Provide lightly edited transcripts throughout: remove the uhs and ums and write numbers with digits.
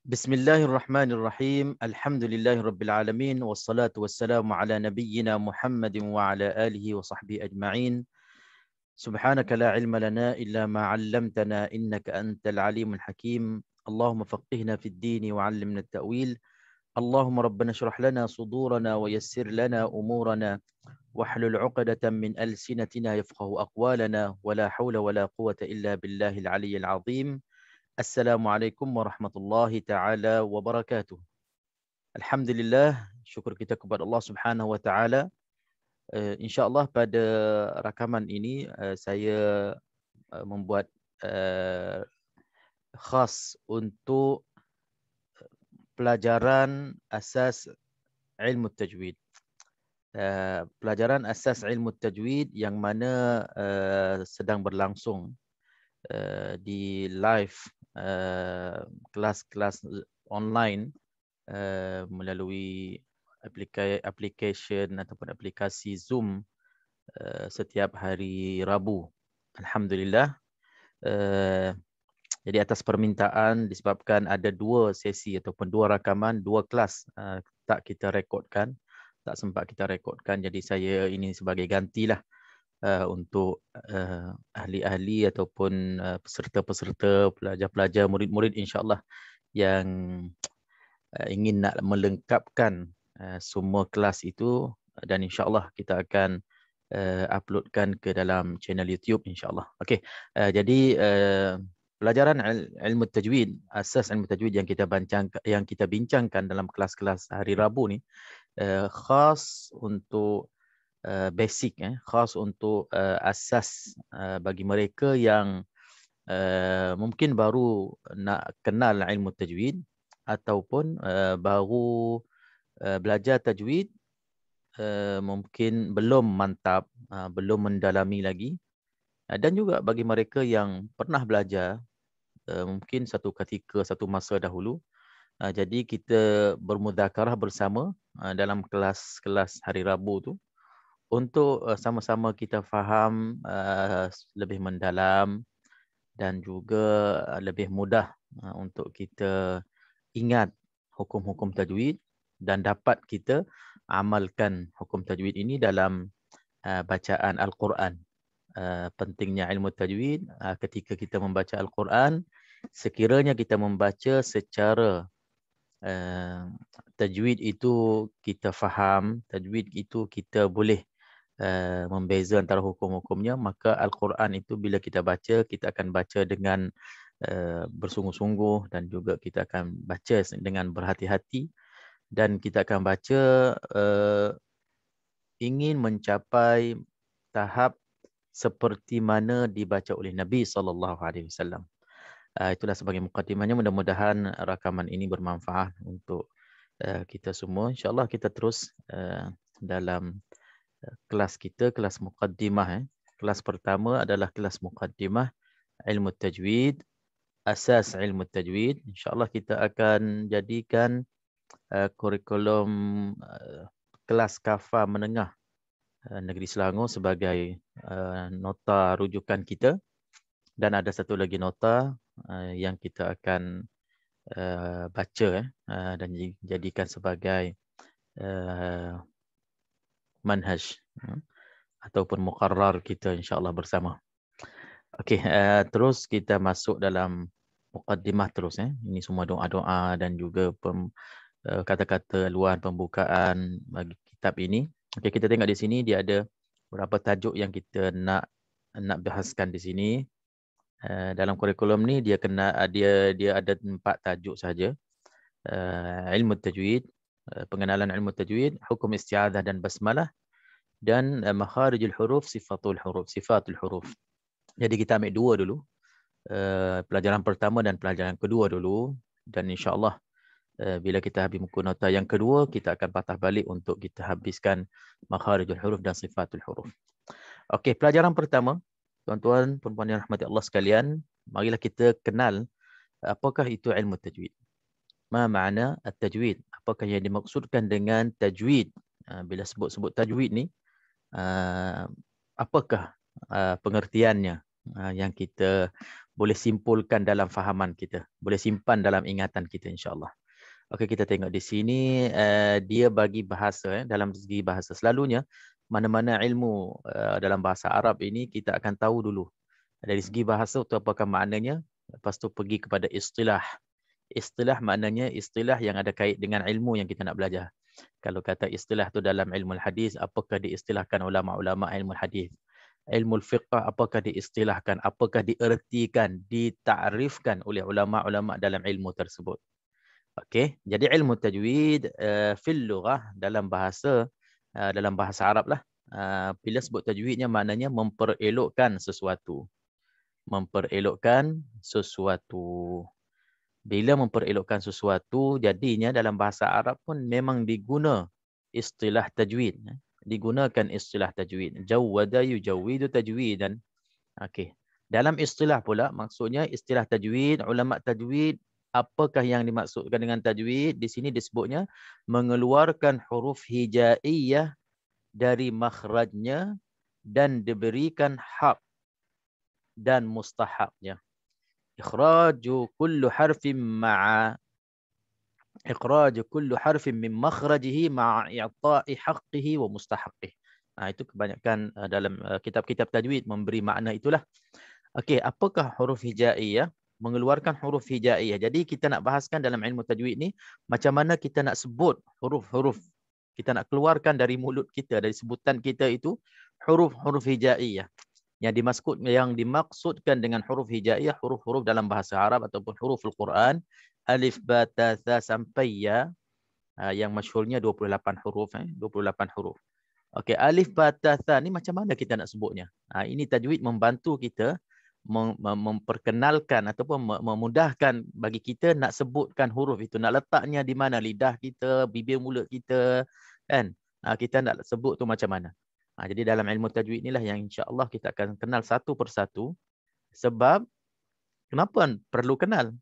Bismillahirrahmanirrahim. Alhamdulillahirabbil alamin wassalatu wassalamu ala nabiyyina Muhammadin wa ala alihi wa sahbihi ajma'in. Subhanaka la ilma lana illa ma 'allamtana innaka antal alimul hakim. Allahumma faqihna fid din wa 'allimna at-ta'wil. Allahumma rabbana shrah lana sudurana wa yassir lana umurana wahlul 'uqdatam min alsinatina yafqahu aqwalana wa la hawla wa la quwwata illa billahil 'aliyyil 'azim. Assalamualaikum warahmatullahi taala wabarakatuh. Alhamdulillah, syukur kita kepada Allah Subhanahu wa taala. Insya-Allah pada rakaman ini saya membuat khas untuk pelajaran asas ilmu tajwid. Pelajaran asas ilmu tajwid yang mana sedang berlangsung di live kelas-kelas online melalui aplikasi ataupun aplikasi Zoom setiap hari Rabu. Alhamdulillah. Jadi atas permintaan disebabkan ada dua sesi ataupun dua rakaman, dua kelas tak kita rekodkan, tak sempat kita rekodkan. Jadi saya ini sebagai gantilah untuk ahli-ahli ataupun peserta-peserta, pelajar-pelajar, murid-murid insya-Allah yang ingin nak melengkapkan semua kelas itu, dan insya-Allah kita akan uploadkan ke dalam channel YouTube insya-Allah. Okey, jadi pelajaran ilmu tajwid, asas ilmu tajwid yang kita bincangkan dalam kelas-kelas hari Rabu ni khas untuk basic, khas untuk asas bagi mereka yang mungkin baru nak kenal ilmu tajwid ataupun baru belajar tajwid, mungkin belum mantap, belum mendalami lagi, dan juga bagi mereka yang pernah belajar mungkin satu ketika, satu masa dahulu. Jadi kita bermudzakarah bersama dalam kelas-kelas hari Rabu tu untuk sama-sama kita faham lebih mendalam dan juga lebih mudah untuk kita ingat hukum-hukum tajwid dan dapat kita amalkan hukum tajwid ini dalam bacaan Al-Quran. Pentingnya ilmu tajwid ketika kita membaca Al-Quran, sekiranya kita membaca secara tajwid itu kita faham, tajwid itu kita boleh membeza antara hukum-hukumnya, maka Al-Quran itu bila kita baca, kita akan baca dengan bersungguh-sungguh dan juga kita akan baca dengan berhati-hati, dan kita akan baca ingin mencapai tahap seperti mana dibaca oleh Nabi SAW. Itulah sebagai mukadimahnya. Mudah-mudahan rakaman ini bermanfaat untuk kita semua. InsyaAllah kita terus dalam kelas kita, kelas muqaddimah. Kelas pertama adalah kelas muqaddimah ilmu tajwid, asas ilmu tajwid. InsyaAllah kita akan jadikan kurikulum kelas kafar menengah Negeri Selangor sebagai nota rujukan kita, dan ada satu lagi nota yang kita akan baca dan jadikan sebagai manhaj ataupun muqarrar kita insya-Allah bersama. Okey, terus kita masuk dalam muqaddimah terus. Ini semua doa-doa dan juga kata-kata luar pembukaan bagi kitab ini. Okey, kita tengok di sini dia ada beberapa tajuk yang kita nak bahaskan di sini. Dalam kurikulum ni dia ada 4 tajuk saja. Ilmu tajwid, pengenalan ilmu tajwid, hukum isti'adzah dan basmalah, dan makharijul huruf, sifatul huruf. Jadi kita ambil dua dulu. Pelajaran pertama dan pelajaran kedua dulu, dan insya-Allah bila kita habis muka nota yang kedua, kita akan patah balik untuk kita habiskan makharijul huruf dan sifatul huruf. Okey, pelajaran pertama, tuan-tuan, puan-puan yang rahmati Allah sekalian, marilah kita kenal apakah itu ilmu tajwid. Ma makna at-tajwid? Apakah yang dimaksudkan dengan tajwid? Bila sebut-sebut tajwid ni, apakah pengertiannya? yang kita boleh simpulkan dalam fahaman kita, boleh simpan dalam ingatan kita insya-Allah. Okey, kita tengok di sini dia bagi bahasa dalam segi bahasa. Selalunya mana-mana ilmu dalam bahasa Arab ini kita akan tahu dulu dari segi bahasa itu apakah maknanya, lepas tu pergi kepada istilah. Istilah maknanya istilah yang ada kait dengan ilmu yang kita nak belajar. Kalau kata istilah tu dalam ilmu hadis, apakah diistilahkan ulama-ulama ilmu hadis? Ilmu fiqh apakah diistilahkan, apakah diertikan, ditakrifkan oleh ulama-ulama dalam ilmu tersebut. Okey, jadi ilmu tajwid fil lughah dalam bahasa Arab lah. Bila sebut tajwidnya maknanya memperelokkan sesuatu. Memperelokkan sesuatu. Bila memperelokkan sesuatu, jadinya dalam bahasa Arab pun memang diguna istilah tajwid. Digunakan istilah tajwid. Jawwada yujawwidu tajwidan. Okey. Dalam istilah pula, maksudnya istilah tajwid, ulama tajwid, apakah yang dimaksudkan dengan tajwid? Di sini disebutnya mengeluarkan huruf hijaiyah dari makhrajnya dan diberikan hak dan mustahabnya. Ikhraju kullu harfin ma'a إخراج كل حرف من مخرجه مع إعطاء حقه ومستحقه. Itu kebanyakan dalam kitab-kitab tajwid memberi makna itulah. Okey, apakah huruf hijaiyah? Mengeluarkan huruf hijaiyah. Jadi kita nak bahaskan dalam ilmu tajwid ni macam mana kita nak sebut huruf-huruf. Kita nak keluarkan dari mulut kita, dari sebutan kita itu huruf-huruf hijaiyah. Yang dimaksudkan dengan huruf hijaiyah, huruf-huruf dalam bahasa Arab ataupun huruf Al-Quran, alif, ba, ta, tha sampai ya, yang masyhurnya 28 huruf. 28 huruf. Okey, alif, ba, ta, tha ni macam mana kita nak sebutnya? Ini tajwid membantu kita memperkenalkan ataupun memudahkan bagi kita nak sebutkan huruf itu, nak letaknya di mana, lidah kita, bibir mulut kita, kan? Kita nak sebut tu macam mana. Jadi dalam ilmu tajwid inilah yang insya-Allah kita akan kenal satu persatu. Sebab kenapa perlu kenal?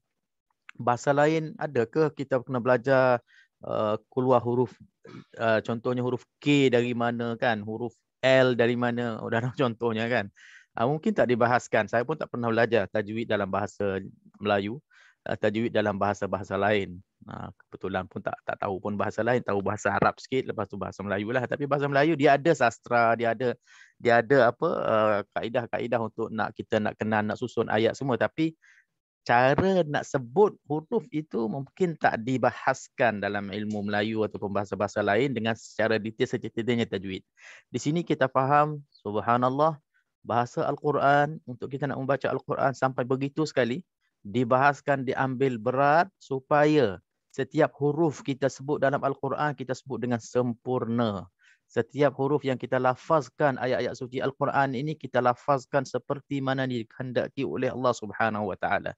Bahasa lain ada ke kita kena belajar keluar huruf, contohnya huruf K dari mana kan, huruf L dari mana, dalam contohnya kan. Mungkin tak dibahaskan. Saya pun tak pernah belajar tajwid dalam bahasa Melayu, tajwid dalam bahasa-bahasa lain. Kebetulan pun tak tahu pun bahasa lain, tahu bahasa Arab sikit, lepas tu bahasa Melayu lah. Tapi bahasa Melayu dia ada sastra, dia ada apa kaedah-kaedah untuk kita nak kenal, nak susun ayat semua, tapi cara nak sebut huruf itu mungkin tak dibahaskan dalam ilmu Melayu ataupun bahasa-bahasa lain dengan secara detail sedetailnya tajwid. Di sini kita faham, subhanallah, bahasa Al-Quran, untuk kita nak membaca Al-Quran sampai begitu sekali, dibahaskan, diambil berat supaya setiap huruf kita sebut dalam Al-Quran, kita sebut dengan sempurna. Setiap huruf yang kita lafazkan ayat-ayat suci Al-Quran ini, kita lafazkan seperti mana dikehendaki oleh Allah Subhanahu Wa Taala.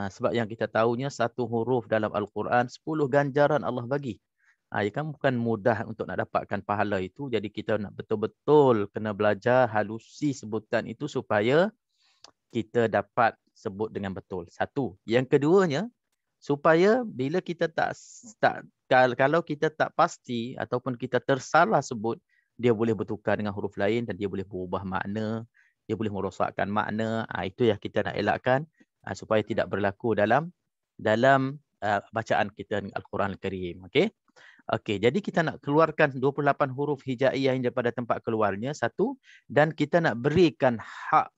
Sebab yang kita tahunya satu huruf dalam Al-Quran 10 ganjaran Allah bagi. Ia kan bukan mudah untuk nak dapatkan pahala itu. Jadi kita nak betul-betul kena belajar halusi sebutan itu supaya kita dapat sebut dengan betul. Satu. Yang keduanya, supaya bila kita kalau kita tak pasti ataupun kita tersalah sebut, dia boleh bertukar dengan huruf lain dan dia boleh berubah makna, dia boleh merosakkan makna. Itu yang kita nak elakkan supaya tidak berlaku dalam bacaan kita Al-Quran Al-Karim. Okey, jadi kita nak keluarkan 28 huruf hijaiyah yang daripada tempat keluarnya, satu, dan kita nak berikan hak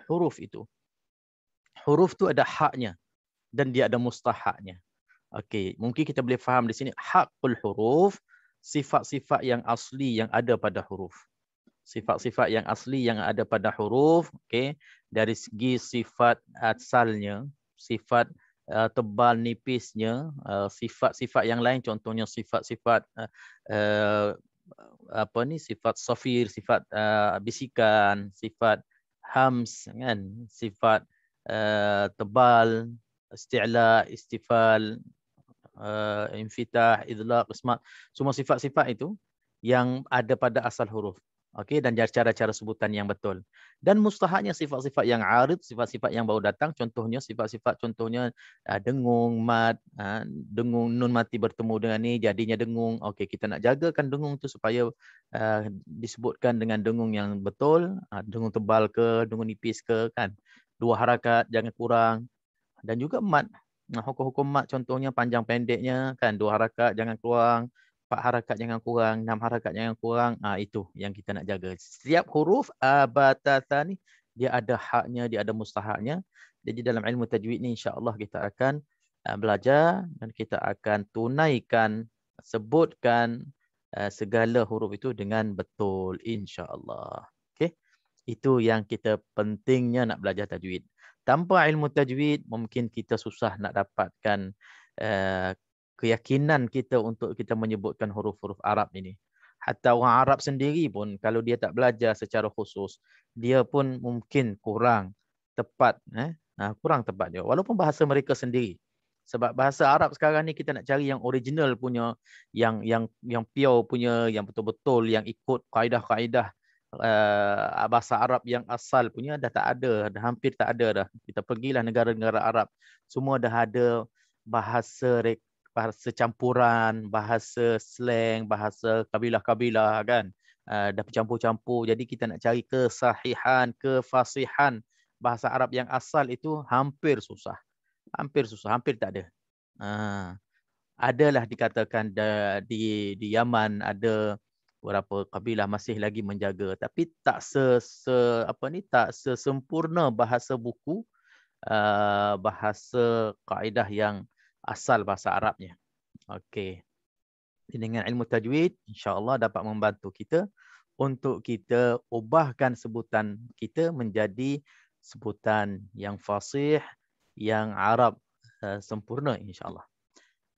huruf itu. Huruf tu ada haknya dan dia ada mustahaknya. Okey, mungkin kita boleh faham di sini hakul huruf, sifat-sifat yang asli yang ada pada huruf. Sifat-sifat yang asli yang ada pada huruf, okey, dari segi sifat asalnya, sifat tebal nipisnya, sifat-sifat yang lain, contohnya sifat-sifat sifat safir, sifat bisikan, sifat hams kan, sifat tebal, isti'la, istifal, infitah, idlaq, ismat, semua sifat-sifat itu yang ada pada asal huruf. Okey, dan cara-cara sebutan yang betul. Dan mustahaknya sifat-sifat yang arid, sifat-sifat yang baru datang, contohnya sifat-sifat contohnya dengung, mat, dengung nun mati bertemu dengan ni jadinya dengung. Okey, kita nak jagakan dengung tu supaya disebutkan dengan dengung yang betul, dengung tebal ke, dengung nipis ke kan. 2 harakat jangan kurang dan juga mat. Hukum-hukum mat contohnya panjang pendeknya kan 2 harakat jangan kurang, 4 harakat jangan kurang, 6 harakat jangan kurang. Itu yang kita nak jaga. Setiap huruf abatata ni dia ada haknya, dia ada mustahaknya. Jadi dalam ilmu tajwid ni insya-Allah kita akan belajar dan kita akan tunaikan, sebutkan segala huruf itu dengan betul insya-Allah. Okey. Itu yang kita pentingnya nak belajar tajwid. Tanpa ilmu tajwid, mungkin kita susah nak dapatkan keyakinan kita untuk kita menyebutkan huruf-huruf Arab ini. Hatta orang Arab sendiri pun, kalau dia tak belajar secara khusus, dia pun mungkin kurang tepat. Kurang tepat dia. Walaupun bahasa mereka sendiri. Sebab bahasa Arab sekarang ni kita nak cari yang original punya, yang pure punya, yang betul-betul, yang ikut kaedah-kaedah bahasa Arab yang asal punya dah tak ada, dah hampir tak ada dah. Kita pergilah negara-negara Arab, semua dah ada bahasa campuran, bahasa slang, bahasa kabilah-kabilah kan. Dah bercampur-campur. Jadi kita nak cari kesahihan, kefasihan bahasa Arab yang asal itu hampir susah. Hampir susah, hampir tak ada. Adalah dikatakan di Yaman ada beberapa kabilah masih lagi menjaga, tapi tak tak sesempurna bahasa buku, bahasa kaedah yang asal bahasa Arabnya. Okey. Dengan ilmu tajwid insya-Allah dapat membantu kita untuk kita ubahkan sebutan kita menjadi sebutan yang fasih, yang Arab sempurna insya-Allah.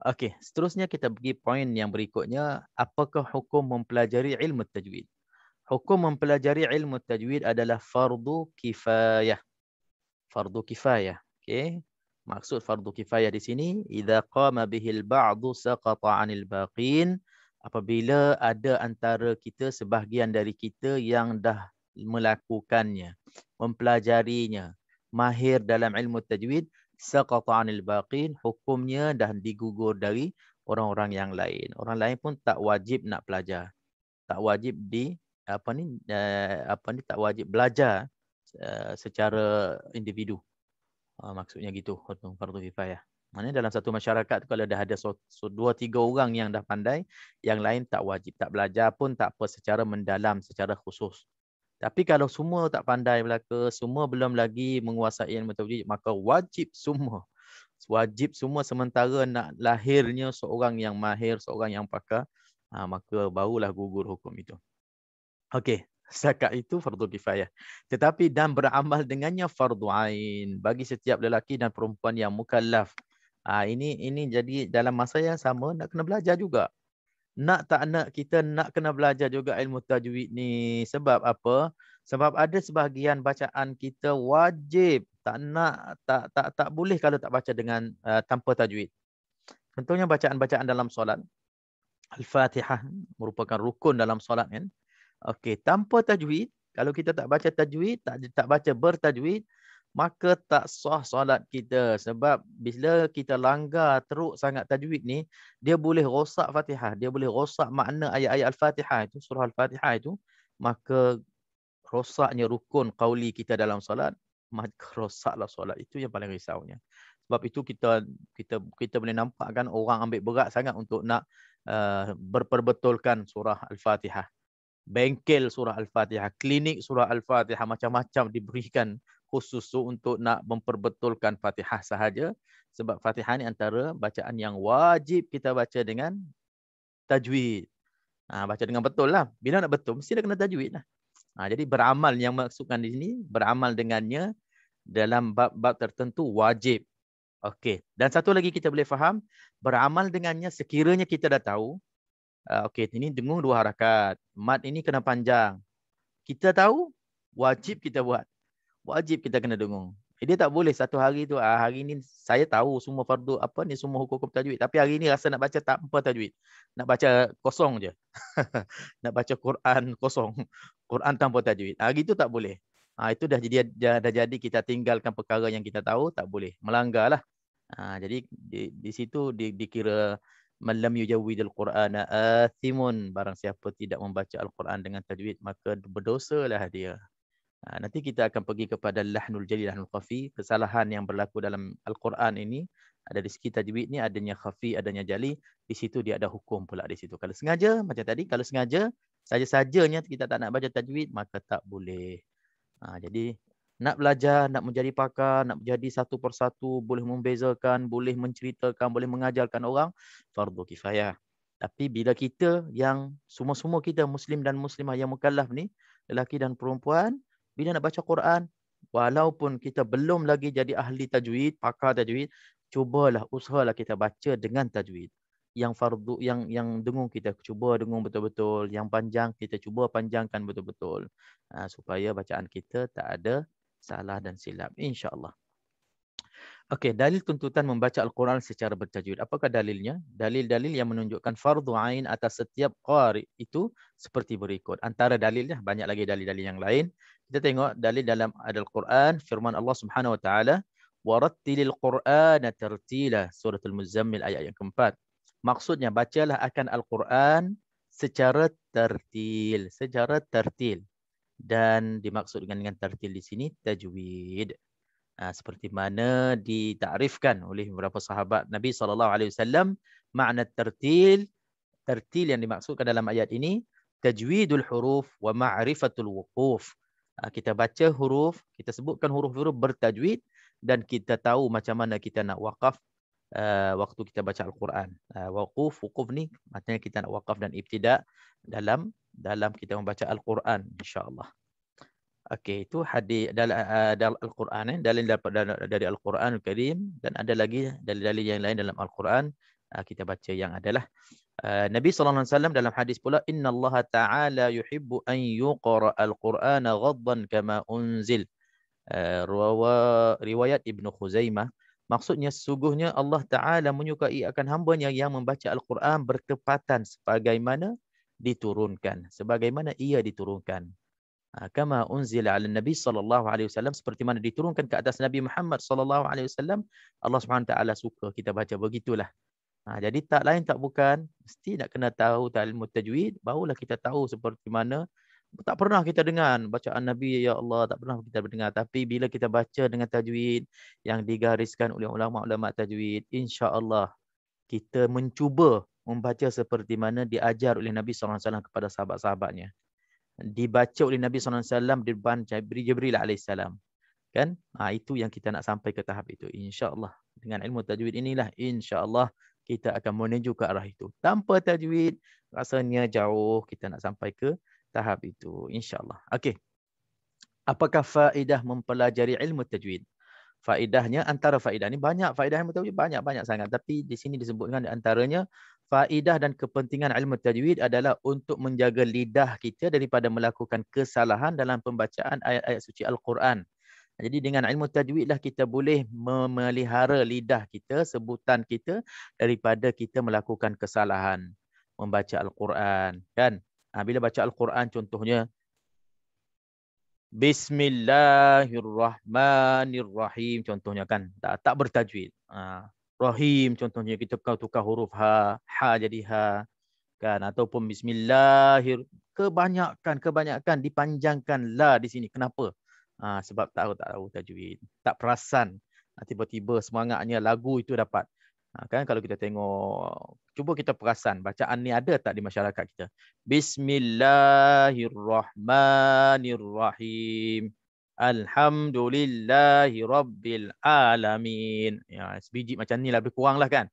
Okey, seterusnya kita pergi poin yang berikutnya, apakah hukum mempelajari ilmu tajwid? Hukum mempelajari ilmu tajwid adalah fardu kifayah. Fardu kifayah. Okey. Maksud fardu kifayah di sini, idza qama bihil ba'du saqata 'anil baqin. Apabila ada antara kita sebahagian dari kita yang dah melakukannya, mempelajarinya, mahir dalam ilmu tajwid, saqata 'anil baqin, hukumnya dah digugur dari orang-orang yang lain. Orang lain pun tak wajib nak belajar. Tak wajib tak wajib belajar secara individu. Maksudnya gitu, fardu kifayah. Maknanya dalam satu masyarakat tu kalau dah ada 2-3 orang yang dah pandai, yang lain tak wajib, tak belajar pun tak apa secara mendalam, secara khusus. Tapi kalau semua tak pandai belaka, semua belum lagi menguasai ilmu tajwid, maka wajib semua. Wajib semua sementara nak lahirnya seorang yang mahir, seorang yang pakar, maka barulah gugur hukum itu. Okey, zakat itu fardu kifayah. Tetapi dan beramal dengannya fardu ain bagi setiap lelaki dan perempuan yang mukallaf. Ini jadi dalam masa yang sama nak kena belajar juga. Nak tak nak kita nak kena belajar juga ilmu tajwid ni. Sebab apa? Sebab ada sebahagian bacaan kita wajib, tak boleh kalau tak baca dengan tanpa tajwid. Contohnya bacaan-bacaan dalam solat. Al-Fatihah merupakan rukun dalam solat kan. Okey, tanpa tajwid, kalau kita tak baca tajwid, tak baca bertajwid, maka tak sah solat kita. Sebab bila kita langgar teruk sangat tajwid ni, dia boleh rosak Fatihah, dia boleh rosak makna ayat-ayat Al-Fatihah itu, surah Al-Fatihah itu, maka rosaknya rukun qauli kita dalam solat, maka rosaklah solat. Itu yang paling risaunya. Sebab itu kita boleh nampak kan orang ambil berat sangat untuk nak berperbetulkan surah Al-Fatihah. Bengkel surah Al-Fatihah, klinik surah Al-Fatihah, macam-macam diberikan khusus untuk nak memperbetulkan Fatihah sahaja. Sebab Fatihah ni antara bacaan yang wajib kita baca dengan tajwid. Baca dengan betul lah. Bila nak betul, mesti dah kena tajwid lah. Jadi beramal yang maksudkan di sini, beramal dengannya dalam bab-bab tertentu wajib. Okey. Dan satu lagi kita boleh faham, beramal dengannya sekiranya kita dah tahu, okey, ini dengung 2 harakat. Mat ini kena panjang. Kita tahu, wajib kita buat. Wajib kita kena dengung. Dia tak boleh satu hari tu, hari ni saya tahu semua fardu apa ni, semua hukum-hukum tajwid, tapi hari ni rasa nak baca tanpa tajwid. Nak baca kosong je. Nak baca Quran kosong. Quran tanpa tajwid. Hari tu tak boleh. Itu dah jadi kita tinggalkan perkara yang kita tahu, tak boleh. Melanggar lah. Jadi di situ dikira man lam yujawwidul Qur'ana athimun, barang siapa tidak membaca Al-Quran dengan tajwid maka berdosalah dia. Nanti kita akan pergi kepada lahnul jali, lahnul khafi, kesalahan yang berlaku dalam Al-Quran ini. Ada di segi tajwid ni adanya khafi, adanya jali, di situ dia ada hukum pula di situ. Kalau sengaja macam tadi, kalau sengaja saja-sajanya kita tak nak baca tajwid maka tak boleh. Jadi nak belajar, nak menjadi pakar, nak menjadi satu persatu, boleh membezakan, boleh menceritakan, boleh mengajarkan orang, fardu kifayah. Tapi bila kita yang semua-semua kita Muslim dan Muslimah yang mukallaf ni, lelaki dan perempuan, bila nak baca Quran, walaupun kita belum lagi jadi ahli tajwid, pakar tajwid, cubalah, usahalah kita baca dengan tajwid. Yang fardu, yang dengung kita cuba dengung betul-betul, yang panjang kita cuba panjangkan betul-betul, supaya bacaan kita tak ada salah dan silap, insya-Allah. Okey, dalil tuntutan membaca Al-Quran secara bertajwid. Apakah dalilnya? Dalil-dalil yang menunjukkan fardu ain atas setiap qari itu seperti berikut. Antara dalilnya, banyak lagi dalil-dalil yang lain. Kita tengok dalil dalam Al-Quran, firman Allah Subhanahu wa taala, "Warattilil Qur'ana tartila." Surah Al-Muzammil ayat yang keempat. Maksudnya bacalah akan Al-Quran secara tertil, dan dimaksudkan dengan tertil di sini tajwid. Seperti mana ditakrifkan oleh beberapa sahabat Nabi SAW, makna tertil yang dimaksudkan dalam ayat ini, tajwidul huruf wa ma'rifatul wuquf. Kita baca huruf, kita sebutkan huruf-huruf bertajwid, dan kita tahu macam mana kita nak waqaf waktu kita baca Al-Quran. Wukuf ni maknanya kita nak waqaf dan ibtida dalam kita membaca Al-Quran, insya-Allah. Okey, itu hadis dalam Al-Quran, dalil dari Al-Quran Al-Karim, dan ada lagi dalil-dalil yang lain dalam Al-Quran. Kita baca yang adalah Nabi SAW dalam hadis pula, Inna Allah Ta'ala yuhibbu an yuqra al-Qur'ana ghaddan kama unzil. Riwayat Ibnu Khuzaimah. Maksudnya sesungguhnya Allah Ta'ala menyukai akan hambanya yang membaca Al-Quran bertepatan sebagaimana diturunkan. Sebagaimana ia diturunkan. Kama unzila ala Nabi SAW, seperti mana diturunkan ke atas Nabi Muhammad SAW. Allah SWT suka kita baca begitulah. Jadi tak lain tak bukan, mesti nak kena tahu ilmu tajwid, barulah kita tahu seperti mana. Tak pernah kita dengar bacaan Nabi, ya Allah, tak pernah kita dengar. Tapi bila kita baca dengan tajwid yang digariskan oleh ulama-ulama tajwid, insya-Allah kita mencuba membaca seperti mana diajar oleh Nabi SAW kepada sahabat-sahabatnya. Dibaca oleh Nabi SAW di depan Jibril alaihissalam. Kan? Itu yang kita nak sampai ke tahap itu, insya-Allah. Dengan ilmu tajwid inilah insya-Allah kita akan menuju ke arah itu. Tanpa tajwid rasanya jauh kita nak sampai ke tahap itu, insya-Allah. Okey. Apakah faedah mempelajari ilmu tajwid? Faedahnya, antara faedah ni banyak, faedah ilmu tajwid banyak sangat, tapi di sini disebutkan di antaranya faedah dan kepentingan ilmu tajwid adalah untuk menjaga lidah kita daripada melakukan kesalahan dalam pembacaan ayat-ayat suci Al-Quran. Jadi dengan ilmu tajwid lah kita boleh memelihara lidah kita, sebutan kita, daripada kita melakukan kesalahan membaca Al-Quran, kan? Bila baca Al-Quran contohnya Bismillahirrahmanirrahim contohnya, kan? Tak bertajwid. Rahim contohnya kita tukar huruf ha jadi ha, kan? Ataupun bismillahir, kebanyakan dipanjangkan la di sini. Kenapa? Sebab tak tahu tajwid, tak perasan. Tiba-tiba semangatnya lagu itu dapat. Kan kalau kita tengok, cuba kita perasan bacaan ni ada tak di masyarakat kita? Bismillahirrahmanirrahim. Alhamdulillahirabbil alamin. Ya, sebiji macam ni lebih kurang lah, kan?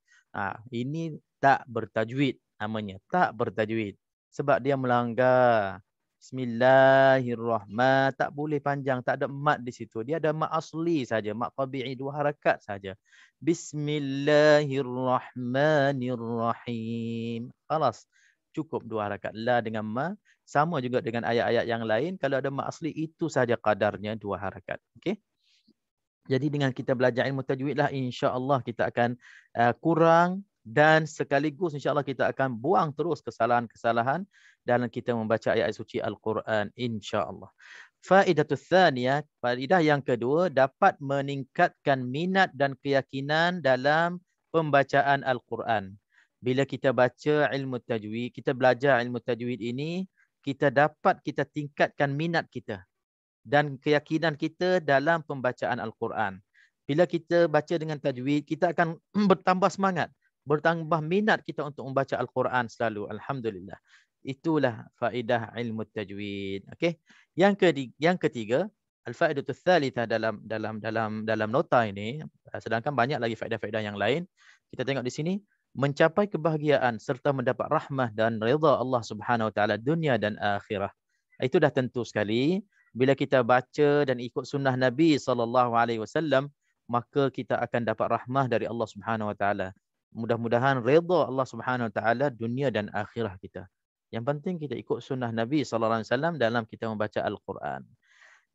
Ini tak bertajwid namanya, tak bertajwid. Sebab dia melanggar. Bismillahirrahmanirrahim. Tak boleh panjang, tak ada mat di situ. Dia ada mat asli saja, mat tabi'i, 2 harakat saja. Bismillahirrahmanirrahim. Khalas. Cukup 2 harakat. La dengan ma. Sama juga dengan ayat-ayat yang lain. Kalau ada mat asli, itu saja kadarnya 2 harakat. Okey. Jadi dengan kita belajar ilmu tajwid lah, insya-Allah kita akan kurang, dan sekaligus insya-Allah kita akan buang terus kesalahan-kesalahan dalam kita membaca ayat suci Al-Quran, insya-Allah. Faidatul tsaniyah, faedah yang kedua, dapat meningkatkan minat dan keyakinan dalam pembacaan Al-Quran. Bila kita baca ilmu tajwid, kita belajar ilmu tajwid ini, kita tingkatkan minat kita dan keyakinan kita dalam pembacaan Al-Quran. Bila kita baca dengan tajwid, kita akan bertambah semangat, bertambah minat kita untuk membaca Al-Quran selalu. Alhamdulillah. Itulah faedah ilmu tajwid. Okey. Yang ketiga, al-faedatu tsalitsah dalam nota ini, sedangkan banyak lagi faedah-faedah yang lain. Kita tengok di sini, mencapai kebahagiaan serta mendapat rahmah dan redha Allah Subhanahu wa taala dunia dan akhirah. Itu dah tentu sekali. Bila kita baca dan ikut sunnah Nabi SAW, maka kita akan dapat rahmah dari Allah Subhanahu Wa Taala. Mudah-mudahan redha Allah Subhanahu Wa Taala dunia dan akhirah kita. Yang penting kita ikut sunnah Nabi SAW dalam kita membaca Al-Quran.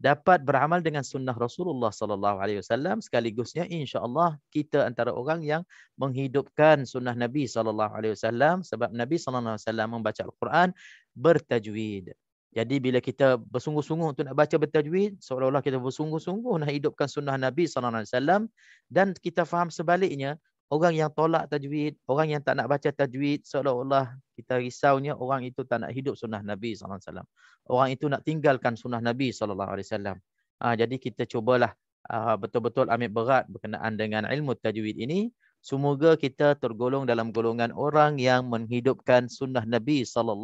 Dapat beramal dengan sunnah Rasulullah SAW, sekaligusnya insya-Allah kita antara orang yang menghidupkan sunnah Nabi SAW, sebab Nabi SAW membaca Al-Quran bertajwid. Jadi bila kita bersungguh-sungguh untuk nak baca bertajwid, seolah-olah kita bersungguh-sungguh nak hidupkan sunnah Nabi SAW, dan kita faham sebaliknya, orang yang tolak tajwid, orang yang tak nak baca tajwid, seolah-olah kita risaunya orang itu tak nak hidup sunnah Nabi SAW. Orang itu nak tinggalkan sunnah Nabi SAW. Jadi kita cubalah betul-betul ambil berat berkenaan dengan ilmu tajwid ini. Semoga kita tergolong dalam golongan orang yang menghidupkan sunnah Nabi SAW.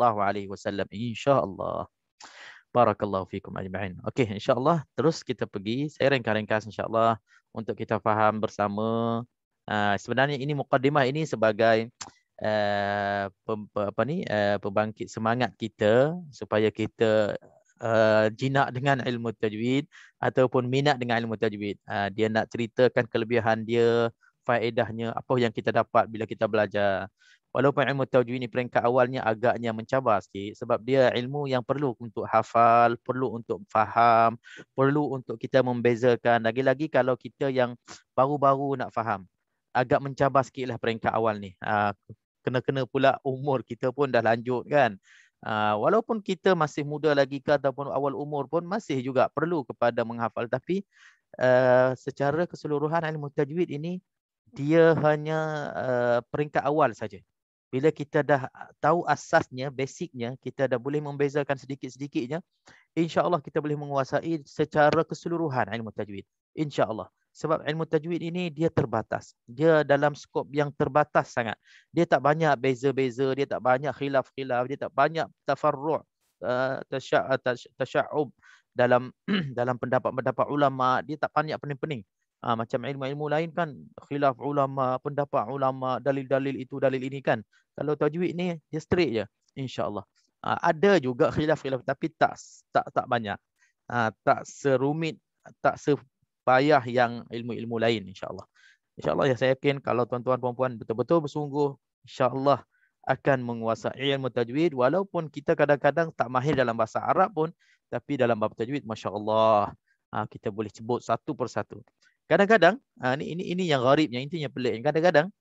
InsyaAllah. Barakallahu fikum ajma'in. Okey, insya-Allah terus kita pergi. Saya ringkas-ringkas insya-Allah untuk kita faham bersama. Sebenarnya ini mukaddimah ini sebagai pembangkit semangat kita supaya kita jinak dengan ilmu tajwid ataupun minat dengan ilmu tajwid. Dia nak ceritakan kelebihan dia, faedahnya, apa yang kita dapat bila kita belajar. Walaupun ilmu tajwid ni peringkat awalnya agaknya mencabar sikit, sebab dia ilmu yang perlu untuk hafal, perlu untuk faham, perlu untuk kita membezakan. Lagi-lagi kalau kita yang baru-baru nak faham, agak mencabar sikitlah peringkat awal ni. Kena-kena pula umur kita pun dah lanjut kan. Walaupun kita masih muda lagi ke ataupun awal umur pun masih juga perlu kepada menghafal. Tapi secara keseluruhan ilmu tajwid ini, dia hanya peringkat awal saja. Bila kita dah tahu asasnya, basicnya, kita dah boleh membezakan sedikit-sedikitnya, insya-Allah kita boleh menguasai secara keseluruhan ilmu tajwid. Insya-Allah. Sebab ilmu tajwid ini dia terbatas. Dia dalam skop yang terbatas sangat. Dia tak banyak beza-beza, dia tak banyak khilaf-khilaf, dia tak banyak tafarru', tasya'ub dalam dalam pendapat-pendapat ulama, dia tak banyak pening-pening. Macam ilmu-ilmu lain kan, khilaf ulama, pendapat ulama, dalil-dalil itu, dalil ini kan. Kalau tajwid ni dia straight je, insya-Allah. Ada juga khilaf-khilaf tapi tak banyak. Tak serumit, tak sepayah yang ilmu-ilmu lain, insya-Allah. Insya-Allah ya, saya yakin kalau tuan-tuan puan-puan betul-betul bersungguh, insya-Allah akan menguasai ilmu tajwid, walaupun kita kadang-kadang tak mahir dalam bahasa Arab pun, tapi dalam bab tajwid masya-Allah kita boleh sebut satu persatu. Kadang-kadang ini yang gharibnya, intinya pelik. Kadang-kadang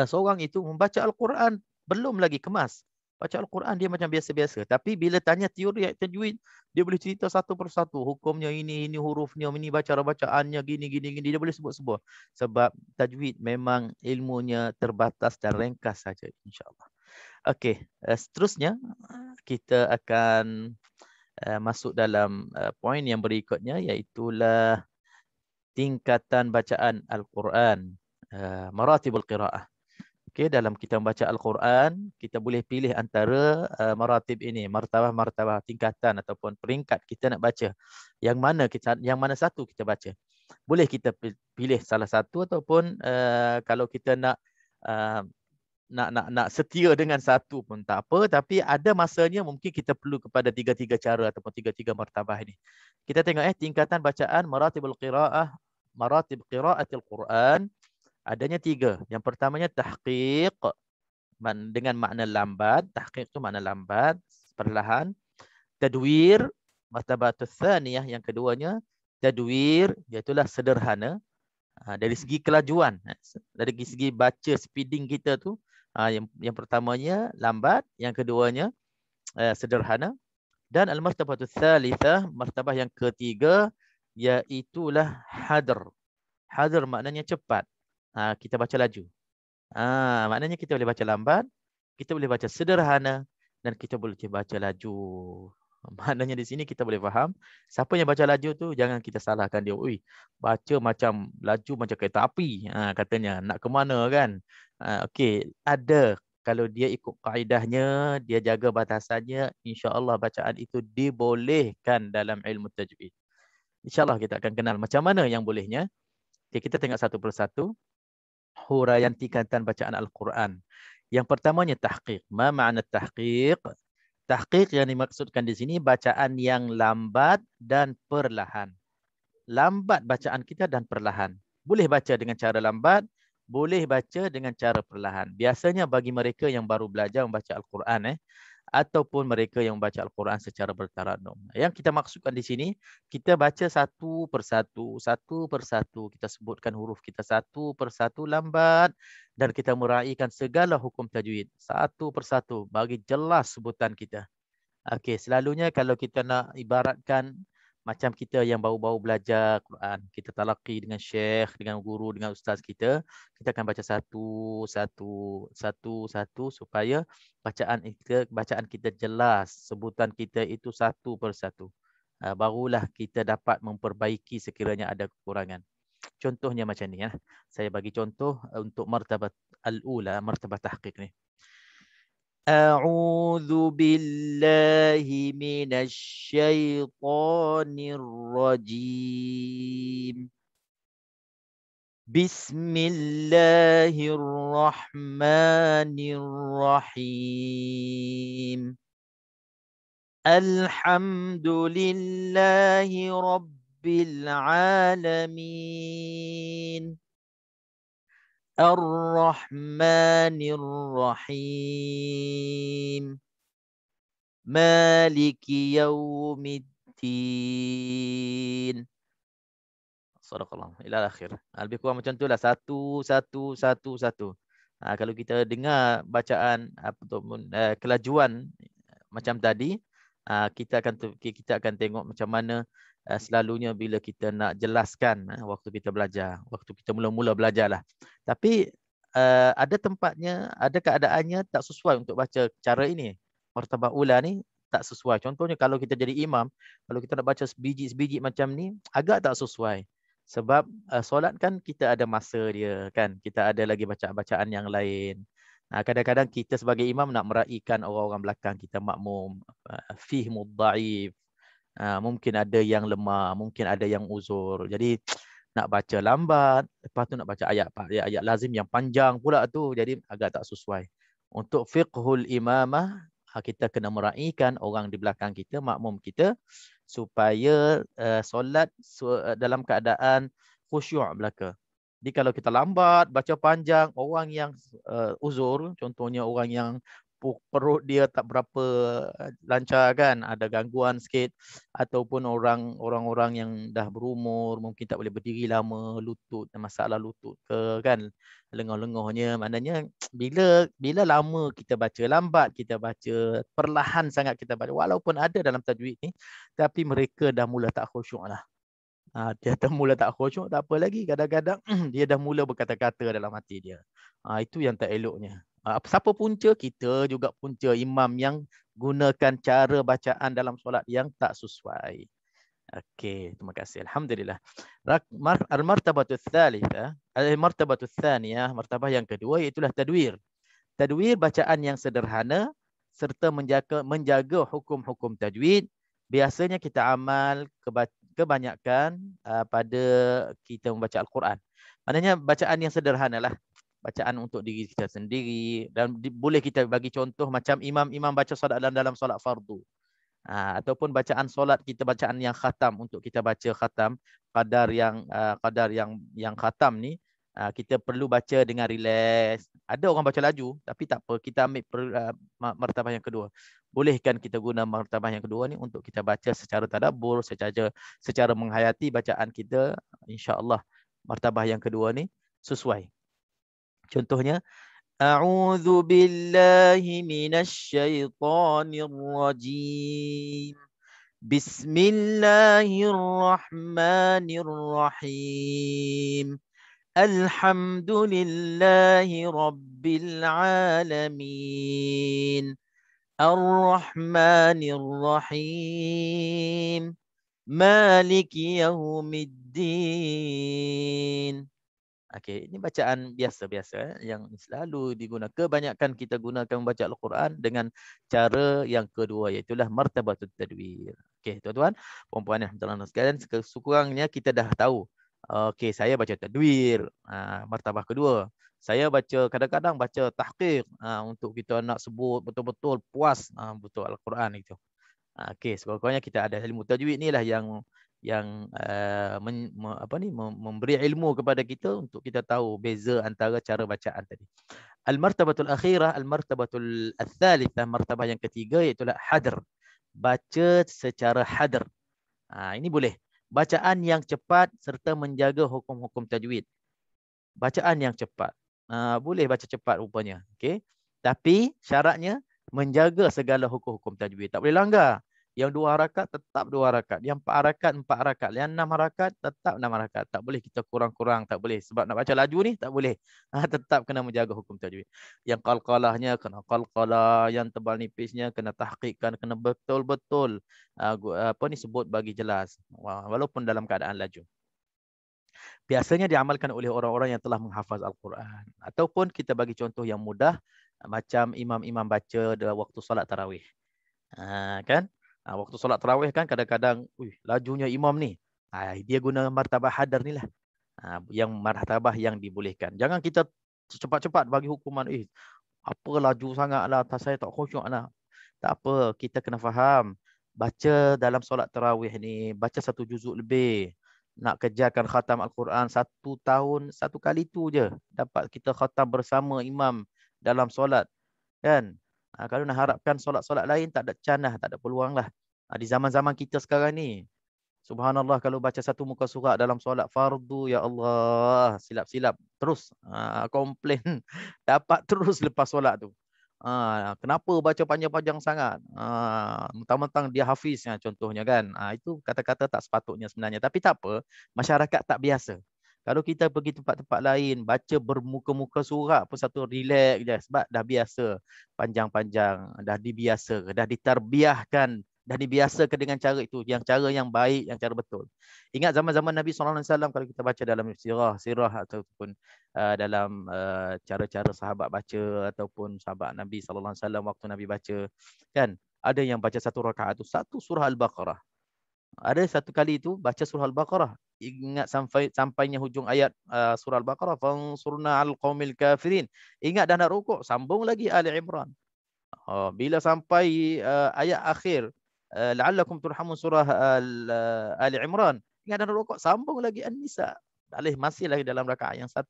seorang itu membaca Al-Quran belum lagi kemas. Baca Al-Quran dia macam biasa-biasa. Tapi bila tanya teori tajwid, dia boleh cerita satu persatu. Hukumnya ini hurufnya, ini bacaannya, gini. Dia boleh sebut-sebut. Sebab tajwid memang ilmunya terbatas dan ringkas saja, insya-Allah. Okey, seterusnya kita akan masuk dalam poin yang berikutnya, iaitulah tingkatan bacaan Al-Quran, maratibul qiraah. Okey, dalam kita membaca Al-Quran, kita boleh pilih antara maratib ini, martabah-martabah, tingkatan ataupun peringkat kita nak baca. Yang mana satu kita baca. Boleh kita pilih salah satu ataupun kalau kita nak setia dengan satu pun tak apa, tapi ada masanya mungkin kita perlu kepada tiga-tiga cara ataupun tiga-tiga martabah ini. Kita tengok tingkatan bacaan maratibul qiraah, maratib qiraatil Quran, adanya tiga. Yang pertamanya tahqiq dengan makna lambat. Tahqiq itu makna lambat, perlahan. Tadwir, martabatus tsaniyah, yang keduanya Tadwir iaitulah sederhana. Dari segi kelajuan, dari segi baca speeding kita tu, yang pertamanya lambat, yang keduanya sederhana, dan al-martabatus tsalitsah, martabah yang ketiga, iaitulah hadr. Hadr maknanya cepat. Kita baca laju. Maknanya kita boleh baca lambat, kita boleh baca sederhana, dan kita boleh baca laju. Maknanya di sini kita boleh faham, siapa yang baca laju tu jangan kita salahkan dia. Ui, baca macam laju macam kereta api. Katanya nak ke mana kan? Okey, ada. Kalau dia ikut kaedahnya, dia jaga batasannya, insya-Allah bacaan itu dibolehkan dalam ilmu tajwid. Insya-Allah kita akan kenal macam mana yang bolehnya. Okay, kita tengok satu persatu huraian tingkatan bacaan Al-Quran. Yang pertamanya tahqiq. Ma makna tahqiq? Tahqiq yang dimaksudkan di sini bacaan yang lambat dan perlahan. Lambat bacaan kita dan perlahan. Boleh baca dengan cara lambat, boleh baca dengan cara perlahan. Biasanya bagi mereka yang baru belajar membaca Al-Quran, ataupun mereka yang membaca Al-Quran secara bertaradum. Yang kita maksudkan di sini, kita baca satu persatu, satu persatu. Kita sebutkan huruf kita satu persatu lambat, dan kita meraihkan segala hukum tajwid. Satu persatu, bagi jelas sebutan kita. Okey, selalunya kalau kita nak ibaratkan macam kita yang baru-baru belajar Quran, kita talaqi dengan syekh, dengan guru, dengan ustaz kita akan baca satu supaya bacaan kita jelas, sebutan kita itu satu persatu. Barulah kita dapat memperbaiki sekiranya ada kekurangan. Contohnya macam ni ya. Saya bagi contoh untuk martabat al-ula, martabat tahqiq ni. أعوذ بالله من الشيطان الرجيم بسم الله الرحمن الرحيم الحمد لله رب العالمين الرحمن الرحيم مالك يوم الدين. Sadaqallah. Ila akhir. Lebih kurang macam itulah. Satu. Kalau kita dengar bacaan ataupun kelajuan macam tadi, kita akan tengok macam mana selalunya bila kita nak jelaskan waktu kita belajar, waktu kita mula-mula belajarlah. Tapi ada tempatnya, ada keadaannya tak sesuai untuk baca cara ini. Martabah ula ni tak sesuai. Contohnya kalau kita jadi imam, kalau kita nak baca sebiji-sebiji macam ni, agak tak sesuai. Sebab solat kan kita ada masa dia kan. Kita ada lagi bacaan-bacaan yang lain. Kadang-kadang kita sebagai imam nak meraihkan orang-orang belakang kita makmum. Fihmud dhaif. Mungkin ada yang lemah, mungkin ada yang uzur. Jadi nak baca lambat, lepas tu nak baca ayat lazim yang panjang pula tu, jadi agak tak sesuai. Untuk fiqhul imamah, kita kena meraihkan orang di belakang kita, makmum kita, supaya solat dalam keadaan khusyuk belaka. Jadi kalau kita lambat, baca panjang, orang yang uzur, contohnya orang yang perut dia tak berapa lancar kan, ada gangguan sikit, ataupun orang-orang yang dah berumur mungkin tak boleh berdiri lama, lutut, masalah lutut ke kan, lenguh-lenguhnya, maknanya bila lama kita baca, lambat kita baca, perlahan sangat kita baca, walaupun ada dalam tajwid ni, tapi mereka dah mula tak khusyuk lah. Dia dah mula tak khusyuk, tak apa lagi, kadang-kadang dia dah mula berkata-kata dalam hati dia. Itu yang tak eloknya. Siapa punca? Kita juga punca imam yang gunakan cara bacaan dalam solat yang tak sesuai. Okey, terima kasih. Alhamdulillah. Al-martabatul tsalitsah, al-martabatul tsaniyah, martabah yang kedua iaitulah tadwir. Tadwir bacaan yang sederhana serta menjaga hukum-hukum tajwid. Biasanya kita amal kebanyakan pada kita membaca Al-Quran. Maknanya bacaan yang sederhanalah. Bacaan untuk diri kita sendiri, dan boleh kita bagi contoh macam imam baca solat dalam solat fardu, ataupun bacaan solat kita, bacaan yang khatam, untuk kita baca khatam, qadar yang khatam ni, Kita perlu baca dengan rileks. Ada orang baca laju, tapi tak apa. Kita ambil martabah yang kedua. Bolehkan kita guna martabah yang kedua ni untuk kita baca secara tadabbur, secara menghayati bacaan kita. InsyaAllah martabah yang kedua ni sesuai. Contohnya, A'udzu billahi minasyaitonir rajim. Bismillahirrahmanirrahim. Alhamdulillahi Rabbil Alamin. Ar-Rahmanir Rahim. Maliki Yaumiddin. Okey, ini bacaan biasa-biasa yang selalu digunakan. Kebanyakan kita gunakan membaca Al-Quran dengan cara yang kedua, iaitu martabatut tadwir. Okey, tuan-tuan, puan-puan yang dirahmati sekalian, sekurang-kurangnya kita dah tahu. Okey, saya baca tadwir, martabah kedua. Saya baca, kadang-kadang baca tahqiq, untuk kita nak sebut betul-betul puas betul Al-Quran itu. Okey, sekurang-kurangnya kita ada ilmu tajwid ni lah yang memberi ilmu kepada kita untuk kita tahu beza antara cara bacaan tadi. Al-martabatul akhirah, al-martabatul ats-tsalitsah, martabah yang ketiga iaitu hadr. Baca secara hadr. Ini boleh. Bacaan yang cepat serta menjaga hukum-hukum tajwid. Bacaan yang cepat. Boleh baca cepat rupanya. Okey. Tapi syaratnya menjaga segala hukum-hukum tajwid. Tak boleh langgar. Yang 2 harakat tetap 2 harakat. Yang 4 harakat 4 harakat. Yang 6 harakat tetap 6 harakat. Tak boleh kita kurang-kurang, tak boleh. Sebab nak baca laju ni tak boleh. Tetap kena menjaga hukum tajwid. Yang qalqalahnya kena qalqalah, yang tebal nipisnya kena tahqiqkan, kena betul-betul sebut bagi jelas. Walaupun dalam keadaan laju. Biasanya diamalkan oleh orang-orang yang telah menghafaz Al-Quran. Ataupun kita bagi contoh yang mudah, macam imam-imam baca dalam waktu solat tarawih. Kan? Waktu solat tarawih kan kadang-kadang lajunya imam ni. Dia guna martabah hadar ni lah. Yang martabah yang dibolehkan. Jangan kita cepat-cepat bagi hukuman. Apa laju sangat lah. Saya tak khusyuk lah. Tak apa. Kita kena faham. Baca dalam solat tarawih ni. Baca 1 juzuk lebih. Nak kejarkan khatam Al-Quran 1 tahun, 1 kali tu je. Dapat kita khatam bersama imam dalam solat. Kan? Kalau nak harapkan solat-solat lain tak ada canah, tak ada peluang lah. Di zaman-zaman kita sekarang ni, subhanallah, kalau baca 1 muka surat dalam solat fardu, ya Allah, silap-silap terus komplain dapat terus lepas solat tu. Kenapa baca panjang-panjang sangat? Mentang-mentang dia hafiz contohnya kan. Itu kata-kata tak sepatutnya sebenarnya. Tapi tak apa, masyarakat tak biasa. Kalau kita pergi tempat-tempat lain, baca bermuka-muka surat pun satu relax je. Sebab dah biasa panjang-panjang, dah dibiasa, dah ditarbiahkan, dah dibiasakan dengan cara itu. Yang cara yang baik, yang cara betul. Ingat zaman-zaman Nabi SAW, kalau kita baca dalam sirah ataupun dalam cara-cara sahabat baca, ataupun sahabat Nabi SAW waktu Nabi baca. Kan? Ada yang baca 1 rakaat tu, 1 surah Al-Baqarah. Ada 1 kali itu baca surah Al-Baqarah. Ingat sampainya hujung ayat surah Al-Baqarah, fansurna al-qaumil kafirin. Ingat dah nak rukuk, sambung lagi Ali Imran. Bila sampai ayat akhir, la'allakum turhamun surah Ali Imran, ingat dah nak rukuk, sambung lagi An-Nisa. Masih lagi dalam rakaat yang 1.